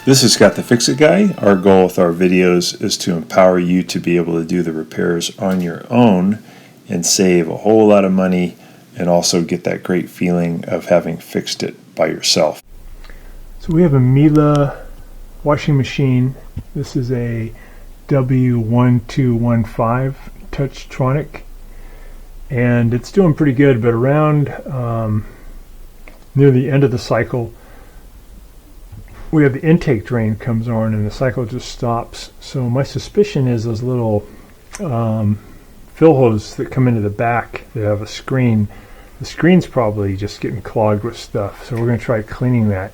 This is Scott the Fix-It Guy. Our goal with our videos is to empower you to be able to do the repairs on your own and save a whole lot of money and also get that great feeling of having fixed it by yourself. So we have a Miele washing machine. this is a W1215 Touchtronic, and it's doing pretty good, but around near the end of the cycle we have the intake drain comes on and the cycle just stops. So my suspicion is those little fill hoses that come into the back that have a screen, the screen's probably just getting clogged with stuff, so we're going to try cleaning that.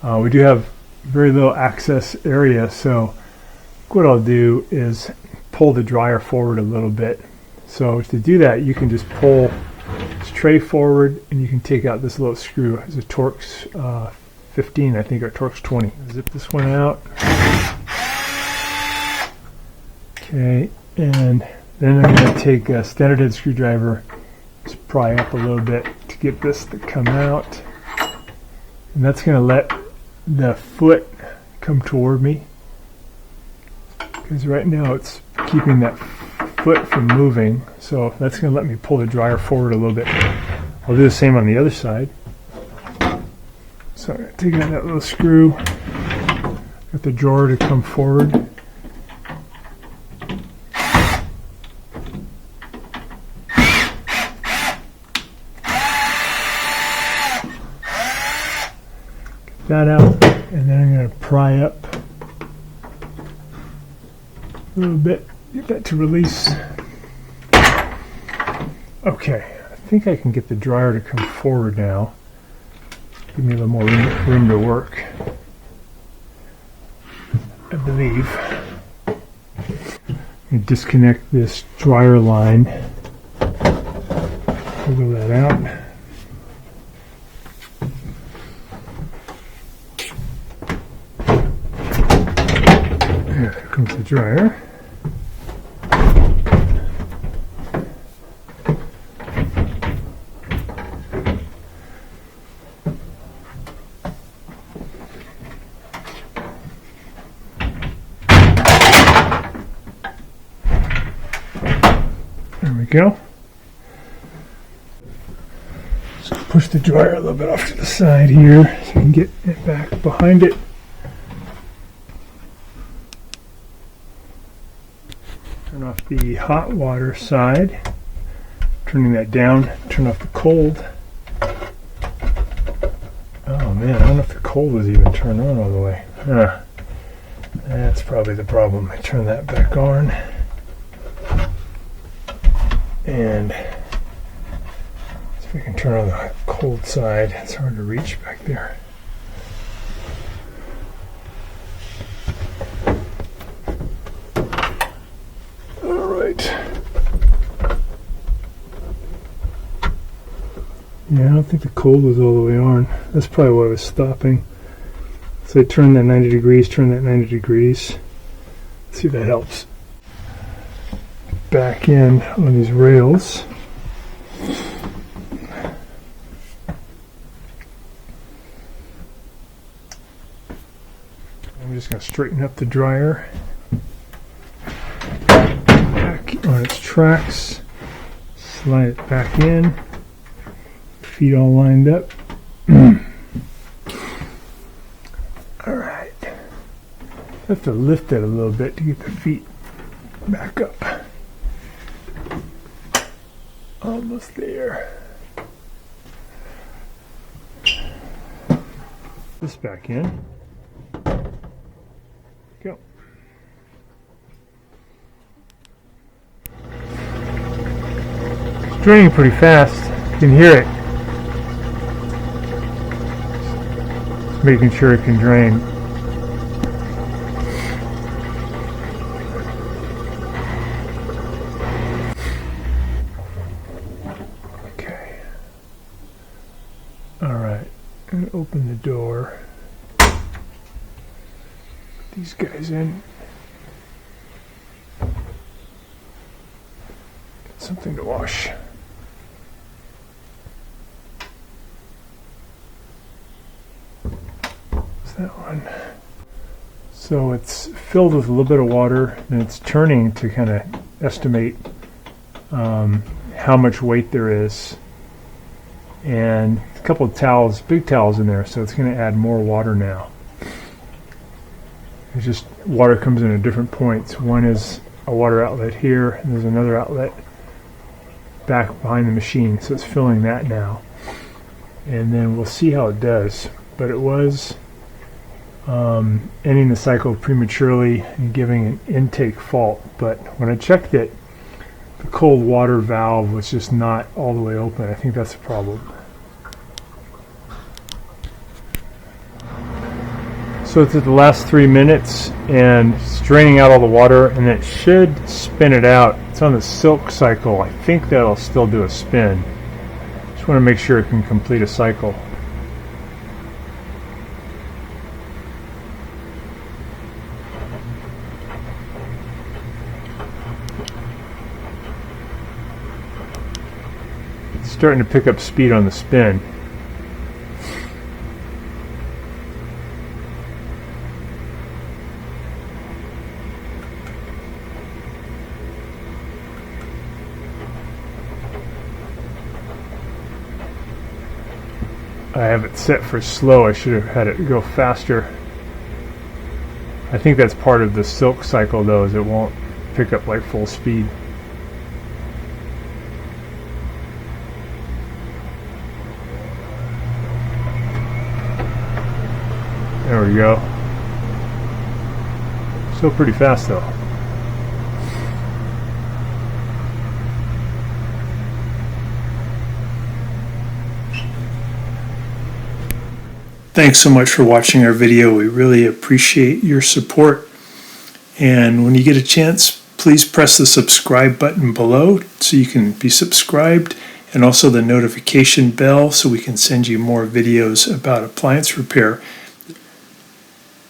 We do have very little access area, so what I'll do is pull the dryer forward a little bit. So to do that, you can just pull this tray forward and you can take out this little screw. It's a Torx 15, I think, or Torx 20. Zip this one out. Okay, and then I'm going to take a standard head screwdriver, just pry up a little bit to get this to come out. And that's going to let the foot come toward me, because right now it's keeping that foot from moving. So that's going to let me pull the dryer forward a little bit. I'll do the same on the other side. So I'm going to take out that little screw, get the drawer to come forward. Get that out, and then I'm going to pry up a little bit, get that to release. Okay, I think I can get the dryer to come forward now. Give me a little more room to work, I believe. And disconnect this dryer line. Wiggle that out. There comes the dryer. There we go. Just push the dryer a little bit off to the side here so you can get it back behind it. Turn off the hot water side. Turning that down. Turn off the cold. Oh man, I don't know if the cold was even turned on all the way. That's probably the problem. I turn that back on. And see if we can turn on the cold side. It's hard to reach back there. All right. Yeah, I don't think the cold was all the way on. That's probably why I was stopping. So I turn that 90 degrees, turn that 90 degrees. Let's see if that helps. Back in on these rails. I'm just going to straighten up the dryer. Back on its tracks. Slide it back in. Feet all lined up. Alright. Have to lift it a little bit to get the feet back up. Almost there. This back in. Go. It's draining pretty fast. You can hear it. Just making sure it can drain. Alright, I'm going to open the door. Put these guys in. Get something to wash. What's that one? So it's filled with a little bit of water, and it's turning to kind of estimate how much weight there is. And a couple of towels, big towels in there, so it's going to add more water now. It's just water comes in at different points. One is a water outlet here, and there's another outlet back behind the machine, so it's filling that now. And then we'll see how it does. But it was ending the cycle prematurely and giving an intake fault. But when I checked it, the cold water valve was just not all the way open. I think that's the problem. So it's at the last 3 minutes and it's draining out all the water, and it should spin it out. It's on the silk cycle. I think that'll still do a spin. Just want to make sure it can complete a cycle. It's starting to pick up speed on the spin. I have it set for slow. I should have had it go faster. I think that's part of the silk cycle though, is it won't pick up like full speed. There we go. Still pretty fast though. Thanks so much for watching our video. We really appreciate your support. And when you get a chance, please press the subscribe button below so you can be subscribed, and also the notification bell so we can send you more videos about appliance repair.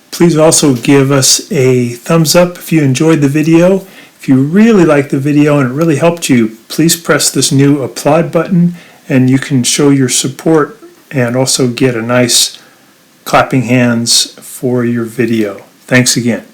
Please also give us a thumbs up if you enjoyed the video. If you really liked the video and it really helped you, please press this new applaud button and you can show your support and also get a nice clapping hands for your video. Thanks again.